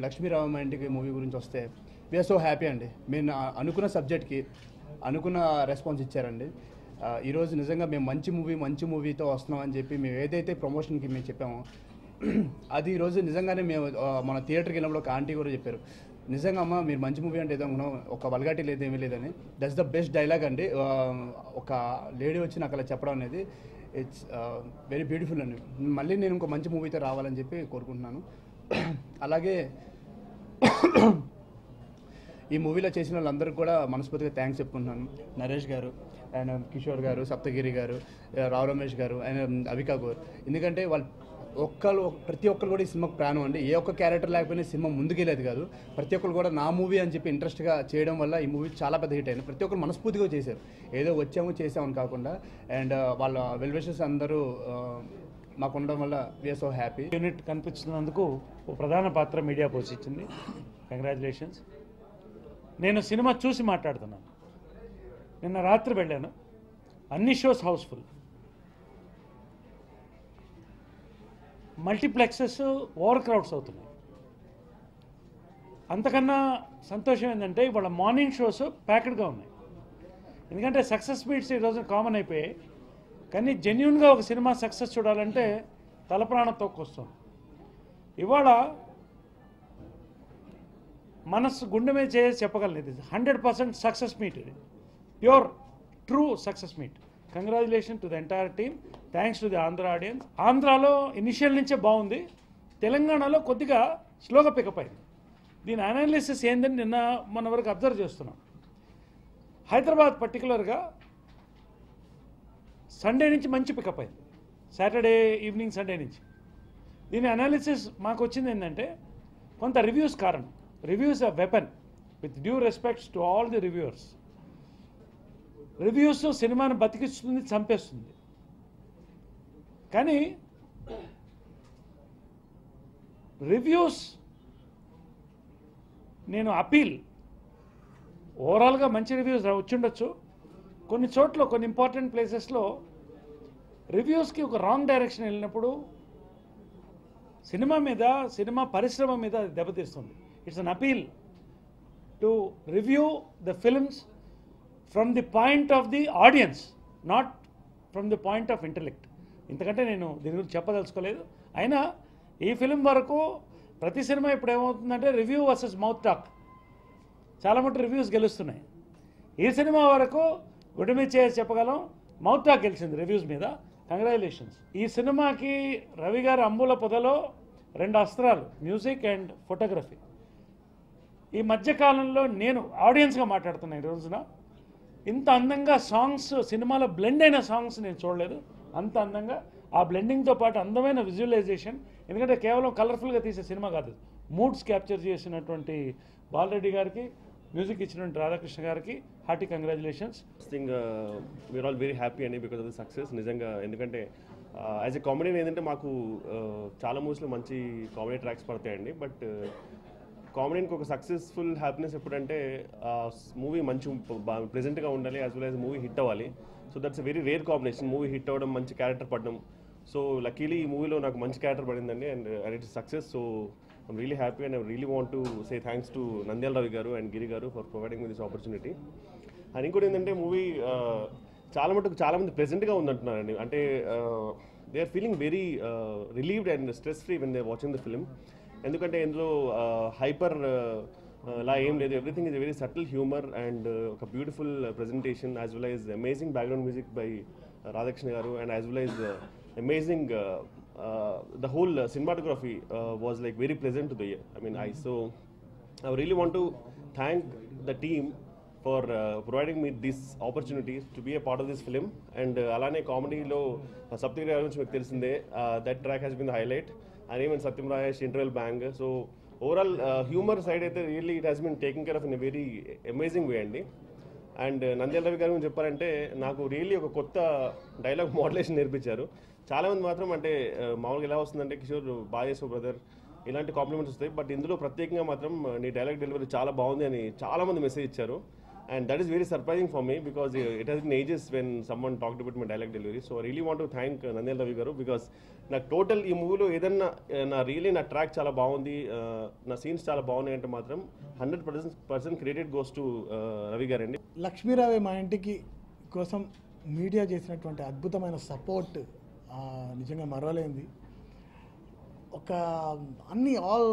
Lakshmi రామాయంటికి movie గురించి వస్తే we are so happy అండి. మీరు అనుకున్న సబ్జెక్ట్కి అనుకున్న రెస్పాన్స్ ఇచ్చారండి. ఈరోజు నిజంగా మేము మంచి మూవీతో వస్తున్నామని చెప్పి మేము ఏదైతే ప్రమోషన్కి మేము చెప్పామో అది ఈరోజు నిజంగానే మేము మన థియేటర్కి వెళ్ళినప్పుడు ఒక ఆంటీ కూడా చెప్పారు, నిజంగా అమ్మ మీరు మంచి మూవీ అంటే ఏదో ఒక వల్గాటి లేదు ఏమీ లేదని. దట్స్ ద బెస్ట్ డైలాగ్ అండి. ఒక లేడీ వచ్చి నాకు అలా చెప్పడం అనేది ఇట్స్ వెరీ బ్యూటిఫుల్ అండి. మళ్ళీ నేను ఇంకో మంచి మూవీతో రావాలని చెప్పి కోరుకుంటున్నాను. అలాగే ఈ మూవీలో చేసిన వాళ్ళందరికీ కూడా మనస్ఫూర్తిగా థ్యాంక్స్ చెప్పుకుంటున్నాను. నరేష్ గారు, ఆయన కిషోర్ గారు, సప్తగిరి గారు, రావు రమేష్ గారు, ఆయన అవికా గౌర్. ఎందుకంటే వాళ్ళు ప్రతి ఒక్కరు కూడా ఈ సినిమాకు ప్రాణం అండి. ఏ ఒక్క క్యారెక్టర్ లేకపోయినా సినిమా ముందుకెళ్ళేది కాదు. ప్రతి ఒక్కరు కూడా నా మూవీ అని చెప్పి ఇంట్రెస్ట్గా చేయడం వల్ల ఈ మూవీ చాలా పెద్ద హిట్ అయింది. ప్రతి ఒక్కరు మనస్ఫూర్తిగా చేశారు, ఏదో చేసామని కాకుండా. అండ్ వాళ్ళ వెల్ విషర్స్ అందరూ మాకు ఉండడం వల్ల వీఆర్ సో హ్యాపీ. యూనిట్ కనిపించినందుకు ఒక ప్రధాన పాత్ర మీడియా పోషించింది. కంగ్రాచులేషన్స్. నేను సినిమా చూసి మాట్లాడుతున్నాను. నిన్న రాత్రి వెళ్ళాను, అన్ని shows housefull. Multiplexes over crowds అవుతున్నాయి. అంతకన్నా సంతోషం ఏంటంటే ఇవాళ మార్నింగ్ షోస్ ప్యాక్డ్గా ఉన్నాయి. ఎందుకంటే సక్సెస్ మీట్స్ ఈరోజు కామన్ అయిపోయాయి. కానీ జెన్యున్గా ఒక సినిమా సక్సెస్ చూడాలంటే తలప్రాణం తొక్కొస్తుంది. ఇవాళ మనస్సు గుండె మీద చేసి చెప్పగలను, ఇది 100% సక్సెస్ మీట్. ఇది pure true success meet. Congratulation to the entire team. Thanks to the Andhra audience. ఆంధ్రాలో ఇనిషియల్ నుంచే బాగుంది, తెలంగాణలో కొద్దిగా స్లోగా పికప్ అయింది. దీని అనాలిసిస్ ఏందని నిన్న మన వరకు అబ్జర్వ్ చేస్తున్నాం. హైదరాబాద్ పర్టికులర్గా సండే నుంచి మంచి పికప్ అయింది, సాటర్డే ఈవినింగ్ సండే నుంచి. దీని అనాలిసిస్ మాకు వచ్చింది ఏంటంటే కొంత రివ్యూస్ కారణం. Reviews are weapon, with due respects to all the reviewers. Reviews సినిమాను బతికిస్తుంది, చంపేస్తుంది. కానీ రివ్యూస్ నేను అపీల్, ఓవరాల్గా మంచి రివ్యూస్ వచ్చిండొచ్చు. కొన్ని చోట్ల కొన్ని ఇంపార్టెంట్ ప్లేసెస్లో రివ్యూస్కి ఒక రాంగ్ డైరెక్షన్ వెళ్ళినప్పుడు సినిమా పరిశ్రమ మీద అది దెబ్బతీస్తుంది. It's an appeal to review the films from the point of the audience, not from the point of intellect. ఇంతకంటే నేను దీని గురించి చెప్పదలుచుకోలేదు. అయినా ఈ ఫిల్మ్ వరకు ప్రతి సినిమా ఇప్పుడు ఏమవుతుందంటే రివ్యూ వర్సెస్ మౌత్ టాక్, చాలా మటు రివ్యూస్ గెలుస్తున్నాయి. ఈ సినిమా వరకు గుడి మీద చేసి చెప్పగలం, మౌత్ టాక్ గెలిచింది రివ్యూస్ మీద. కంగ్రాచులేషన్స్. ఈ సినిమాకి రవి గారి అంబుల పొదలో 2 అస్త్రాలు, మ్యూజిక్ అండ్ ఫోటోగ్రఫీ. ఈ మధ్యకాలంలో నేను ఆడియన్స్గా మాట్లాడుతున్నాను. ఈ రోజున ఇంత అందంగా సాంగ్స్, సినిమాలో బ్లెండ్ అయిన సాంగ్స్ నేను చూడలేదు. అంత అందంగా ఆ బ్లెండింగ్తో పాటు అందమైన విజువలైజేషన్. ఎందుకంటే కేవలం కలర్ఫుల్గా తీసే సినిమా కాదు, మూడ్స్ క్యాప్చర్ చేసినటువంటి బాలరెడ్డి గారికి, మ్యూజిక్ ఇచ్చినటువంటి రాధాకృష్ణ గారికి hearty congratulations. Thing we are all very happy అండి బికాస్ ఆఫ్ ద సక్సెస్. నిజంగా ఎందుకంటే యాజ్ ఎ కామెడీ ఏంటంటే మాకు చాలా మూవీస్లో మంచి కామెడీ ట్రాక్స్ పడతాయండి. బట్ కామెడీకి ఒక సక్సెస్ఫుల్ హ్యాపీనెస్ ఎప్పుడంటే మూవీ మంచి ప్రెజెంట్గా ఉండాలి, as well as movie hit అవ్వాలి. So that's a very rare combination, movie hit అవ్వడం, మంచి క్యారెక్టర్ పడడం. సో లక్కీలీ ఈ మూవీలో నాకు మంచి క్యారెక్టర్ పడిందండి and it's success. So I'm really happy and I really want to say thanks to Nandyala Ravi garu and Giri garu for providing me this opportunity. And ఇంకోటి ఏంటంటే మూవీ చాలా మంది ప్రెజెంట్గా ఉందంటున్నారండి. అంటే they are feeling very relieved and stress free when they watching the film. ఎందుకంటే ఇందులో hyper లా ఏం లేదు, everything is very subtle humour and ఒక beautiful presentation, as well as amazing background music by Radhakrishna garu and as well as amazing the whole cinematography was like very pleasant to the eyes. So I really want to thank the team for providing me this opportunity to be a part of this film. And alane comedy lo Saptagiri garu nunchi meeku telisinde, that track has been the highlight, and even Satyam Rajesh interval bang. So overall humor side aithe really it has been taken care of in a very amazing way andi. And Nandyal Ravi గారు చెప్పారంటే నాకు really ఒక కొత్త dialogue మోడలేషన్ నేర్పించారు. చాలామంది మాత్రం అంటే మామూలుగా ఎలా వస్తుందంటే కిషోర్ బాగా చేసావు బ్రదర్ ఇలాంటి కాంప్లిమెంట్స్ వస్తాయి, బట్ ఇందులో ప్రత్యేకంగా మాత్రం నీ డైలాగ్ డెలివరీ చాలా బాగుంది అని చాలామంది మెసేజ్ ఇచ్చారు. and that is very surprising for me because it has been ages when someone talked about my dialogue delivery. So I really want to thank Nandyal Ravi garu because నాకు total ఈ మూవీలో ఏదన్నా నా track చాలా బాగుంది, నా scenes చాలా బాగున్నాయి అంటే మాత్రం 100% క్రెడిట్ గోస్ టు రవి గారండి. లక్ష్మీరావే మా ఇంటికి కోసం మీడియా చేసినటువంటి అద్భుతమైన సపోర్ట్ నిజంగా మరవలేంది. ఒక అన్ని all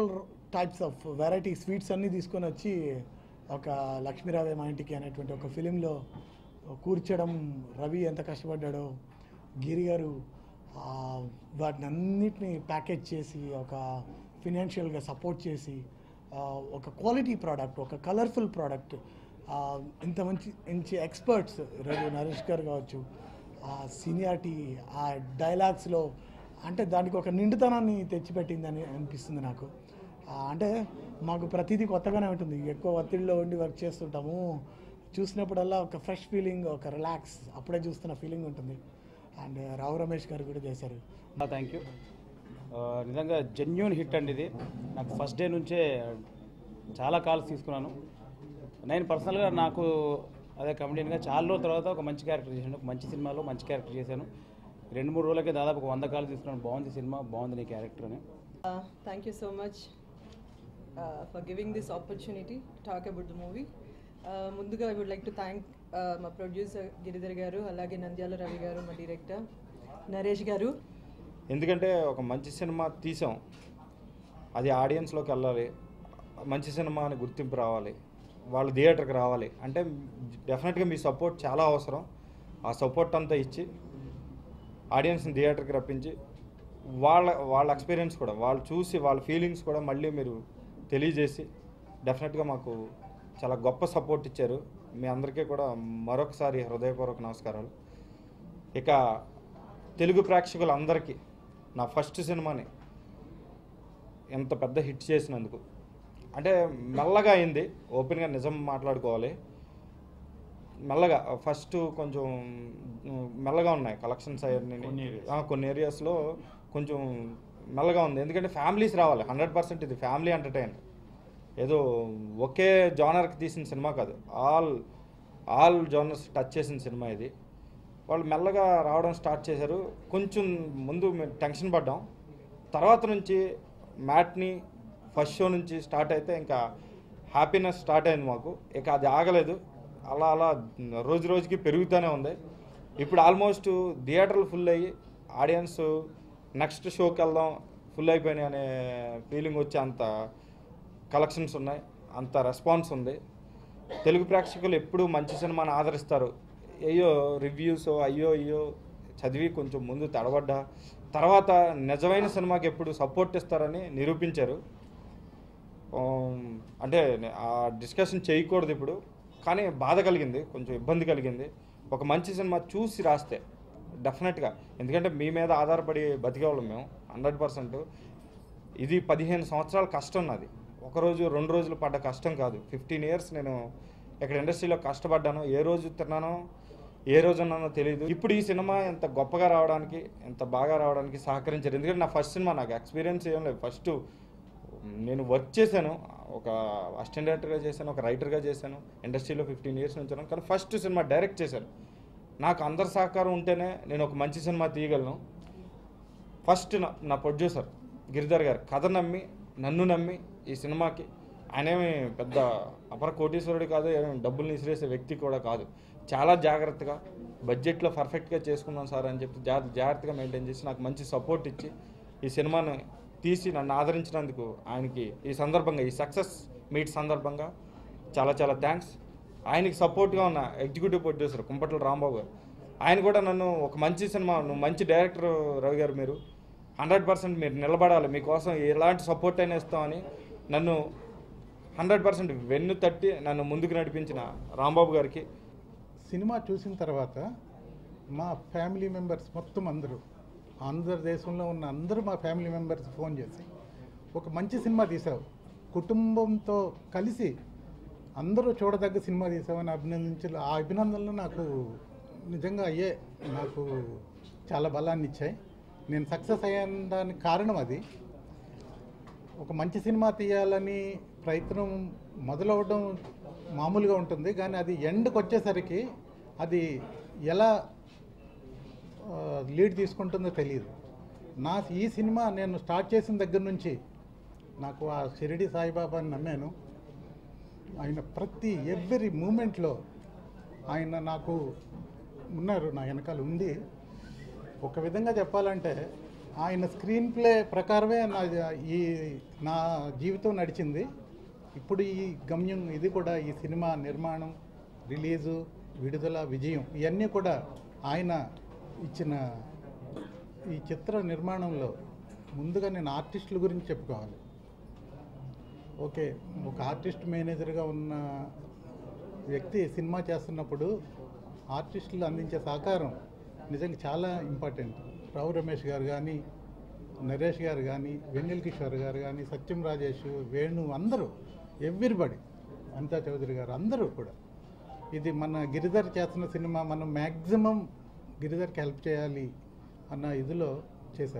types of variety sweets అన్నీ తీసుకొని వచ్చి ఒక లక్ష్మీరావే మా ఇంటికి అనేటువంటి ఒక ఫిలింలో కూర్చడం, రవి ఎంత కష్టపడ్డాడో, గిరి గారు వాటిని అన్నిటినీ ప్యాకేజ్ చేసి ఒక ఫినాన్షియల్గా సపోర్ట్ చేసి ఒక క్వాలిటీ ప్రోడక్ట్, ఒక కలర్ఫుల్ ప్రోడక్ట్, ఇంత మంచి ఎక్స్పర్ట్స్ రవి నరేష్ గారు కావచ్చు, ఆ సీనియారిటీ ఆ డైలాగ్స్లో అంటే దానికి ఒక నిండుతనాన్ని తెచ్చిపెట్టిందని అనిపిస్తుంది నాకు. అంటే మాకు ప్రతిదీ కొత్తగానే ఉంటుంది, ఎక్కువ ఒత్తిడిలో ఉండి వర్క్ చేస్తుంటాము, చూసినప్పుడల్లా ఒక ఫ్రెష్ ఫీలింగ్, ఒక రిలాక్స్ అప్పుడే చూస్తున్న ఫీలింగ్ ఉంటుంది. అండ్ రావు రమేష్ గారు కూడా చేశారు. Thank you. నిజంగా జెన్యూన్ హిట్ అండి ఇది. నాకు ఫస్ట్ డే నుంచే చాలా కాల్స్ తీసుకున్నాను. నేను పర్సనల్గా నాకు అదే కమెడియన్గా చాలా రోజుల తర్వాత ఒక మంచి క్యారెక్టర్ చేశాను, ఒక మంచి సినిమాలో మంచి క్యారెక్టర్ చేశాను. 2-3 రోజులకే దాదాపు ఒక 100 కాల్స్ తీసుకున్నాను. బాగుంది సినిమా, బాగుంది నీ క్యారెక్టర్ అని. Thank you so much for giving this opportunity to talk about the movie. ముందుగా I would like to thank మా ప్రొడ్యూసర్ గిరిధర్ గారు, అలాగే నంద్యాల రవి గారు, మా డైరెక్టర్ నరేష్ గారు. ఎందుకంటే ఒక మంచి సినిమా తీసాం, అది ఆడియన్స్లోకి వెళ్ళాలి, మంచి సినిమా అని గుర్తింపు రావాలి, వాళ్ళు థియేటర్కి రావాలి అంటే డెఫినెట్గా మీ సపోర్ట్ చాలా అవసరం. ఆ సపోర్ట్ అంతా ఇచ్చి ఆడియన్స్ని థియేటర్కి రప్పించి వాళ్ళ ఎక్స్పీరియన్స్ కూడా వాళ్ళు చూసి వాళ్ళ ఫీలింగ్స్ కూడా మళ్ళీ మీరు తెలియజేసి డెఫినెట్గా మాకు చాలా గొప్ప సపోర్ట్ ఇచ్చారు. మీ అందరికీ కూడా మరొకసారి హృదయపూర్వక నమస్కారాలు. ఇక తెలుగు ప్రేక్షకులందరికీ నా ఫస్ట్ సినిమాని ఎంత పెద్ద హిట్ చేసినందుకు, అంటే మెల్లగా అయింది, ఓపెన్గా నిజం మాట్లాడుకోవాలి, మెల్లగా ఫస్ట్ కొంచెం మెల్లగా ఉన్నాయి కలెక్షన్స్ అవన్నీ కొన్ని ఏరియాస్లో కొంచెం మెల్లగా ఉంది. ఎందుకంటే ఫ్యామిలీస్ రావాలి, 100% ఇది ఫ్యామిలీ ఎంటర్టైనర్, ఏదో ఒకే జానర్కి తీసిన సినిమా కాదు, ఆల్ జానర్స్ టచ్ చేసిన సినిమా ఇది. వాళ్ళు మెల్లగా రావడం స్టార్ట్ చేశారు. కొంచెం ముందు మేము టెన్షన్ పడ్డాం, తర్వాత నుంచి మ్యాట్ని ఫస్ట్ షో నుంచి స్టార్ట్ అయితే ఇంకా హ్యాపీనెస్ స్టార్ట్ అయింది మాకు. ఇక అది ఆగలేదు, అలా అలా రోజు రోజుకి పెరుగుతూనే ఉంది. ఇప్పుడు ఆల్మోస్ట్ థియేటర్లు ఫుల్ అయ్యి ఆడియన్స్ నెక్స్ట్ షోకి వెళ్దాం ఫుల్ అయిపోయినాయి అనే ఫీలింగ్ వచ్చి అంత కలెక్షన్స్ ఉన్నాయి, అంత రెస్పాన్స్ ఉంది. తెలుగు ప్రేక్షకులు ఎప్పుడూ మంచి సినిమాని ఆదరిస్తారు. అయ్యో రివ్యూస్ అయ్యో చదివి కొంచెం ముందు తడబడ్డా తర్వాత నిజమైన సినిమాకి ఎప్పుడు సపోర్ట్ ఇస్తారని నిరూపించారు. అంటే ఆ డిస్కషన్ చేయకూడదు ఇప్పుడు, కానీ బాధ కలిగింది, కొంచెం ఇబ్బంది కలిగింది. ఒక మంచి సినిమా చూసి రాస్తే డెఫినెట్గా, ఎందుకంటే మీ మీద ఆధారపడి బతికేవాళ్ళం మేము 100%. ఇది 15 సంవత్సరాల కష్టం నాది, ఒకరోజు 2 రోజులు పడ్డ కష్టం కాదు. 15 years నేను ఇక్కడ ఇండస్ట్రీలో కష్టపడ్డాను, ఏ రోజు తిన్నానో ఏ రోజు ఉన్నానో తెలియదు. ఇప్పుడు ఈ సినిమా ఎంత గొప్పగా రావడానికి, ఎంత బాగా రావడానికి సహకరించారు. ఎందుకంటే నా ఫస్ట్ సినిమా, నాకు ఎక్స్పీరియన్స్ ఏం లేదు. ఫస్ట్ నేను వర్క్ చేశాను, ఒక అసిస్టెంట్ డైరెక్టర్గా చేశాను, ఒక రైటర్గా చేశాను, ఇండస్ట్రీలో 15 years నుంచి ఉన్నాను. కానీ ఫస్ట్ సినిమా డైరెక్ట్ చేశాను. నాకు అందరి సహకారం ఉంటేనే నేను ఒక మంచి సినిమా తీయగలను. ఫస్ట్ నా ప్రొడ్యూసర్ గిరిధర్ గారు కథ నమ్మి, నన్ను నమ్మి ఈ సినిమాకి, ఆయనేమి పెద్ద అపర కోటీశ్వరుడు కాదు, ఏమేమి డబ్బులు నిసిరేసే వ్యక్తి కూడా కాదు, చాలా జాగ్రత్తగా బడ్జెట్లో పర్ఫెక్ట్గా చేసుకున్నాం సార్ అని చెప్పి జాగ్రత్తగా మెయింటైన్ చేసి నాకు మంచి సపోర్ట్ ఇచ్చి ఈ సినిమాను తీసి నన్ను ఆదరించినందుకు ఆయనకి ఈ సందర్భంగా, ఈ సక్సెస్ మీట్ సందర్భంగా చాలా చాలా థ్యాంక్స్. ఆయనకి సపోర్ట్గా ఉన్న ఎగ్జిక్యూటివ్ ప్రొడ్యూసర్ కుంపట్ల రాంబాబు గారు, ఆయన కూడా నన్ను ఒక మంచి సినిమా, నువ్వు మంచి డైరెక్టర్ రవి గారు, మీరు 100% మీరు నిలబడాలి, మీకోసం ఎలాంటి సపోర్ట్ అయినా ఇస్తామని నన్ను 100% వెన్ను తట్టి నన్ను ముందుకు నడిపించిన రాంబాబు గారికి. సినిమా చూసిన తర్వాత మా ఫ్యామిలీ మెంబర్స్ మొత్తం అందరూ, ఆంధ్రదేశంలో ఉన్న అందరూ మా ఫ్యామిలీ మెంబర్స్ ఫోన్ చేసి ఒక మంచి సినిమా తీసావు, కుటుంబంతో కలిసి అందరూ చూడదగ్గ సినిమా తీసామని అభినందించారు. ఆ అభినందనలు నాకు నిజంగా నాకు చాలా బలాన్ని ఇచ్చాయి. నేను సక్సెస్ అయ్యాను దానికి కారణం అది. ఒక మంచి సినిమా తీయాలని ప్రయత్నం మొదలవడం మామూలుగా ఉంటుంది, కానీ అది ఎండ్కి వచ్చేసరికి అది ఎలా లీడ్ తీసుకుంటుందో తెలియదు. ఈ సినిమా నేను స్టార్ట్ చేసిన దగ్గర నుంచి నాకు ఆ షిరిడి సాయిబాబాని నమ్మాను. ఆయన ప్రతి ఎవ్రీ మూమెంట్లో ఆయన నాకు ఉన్నారు, నా వెనకాల ఉంది. ఒక విధంగా చెప్పాలంటే ఆయన స్క్రీన్ ప్లే ప్రకారమే నా జీవితం నడిచింది. ఇప్పుడు ఈ గమ్యం ఇది కూడా, ఈ సినిమా నిర్మాణం, రిలీజు, విడుదల, విజయం ఇవన్నీ కూడా ఆయన ఇచ్చిన ఈ చిత్ర నిర్మాణంలో ముందుగా నేను ఆర్టిస్టుల గురించి చెప్పుకోవాలి. ఓకే, ఒక ఆర్టిస్ట్ మేనేజర్గా ఉన్న వ్యక్తి సినిమా చేస్తున్నప్పుడు ఆర్టిస్టులు అందించే సహకారం నిజంగా చాలా ఇంపార్టెంట్. రావు రమేష్ గారు కానీ, నరేష్ గారు కానీ, వెన్నెల కిషోర్ గారు కానీ, సత్యం రాజేష్, వేణు, అందరూ ఎవ్రీబడి, అనితా చౌదరి గారు, అందరూ కూడా. ఇది మన గిరిధర్ చేస్తున్న సినిమా, మనం మ్యాక్సిమం గిరిధర్కి హెల్ప్ చేయాలి అన్న ఇదిలో చేశారు.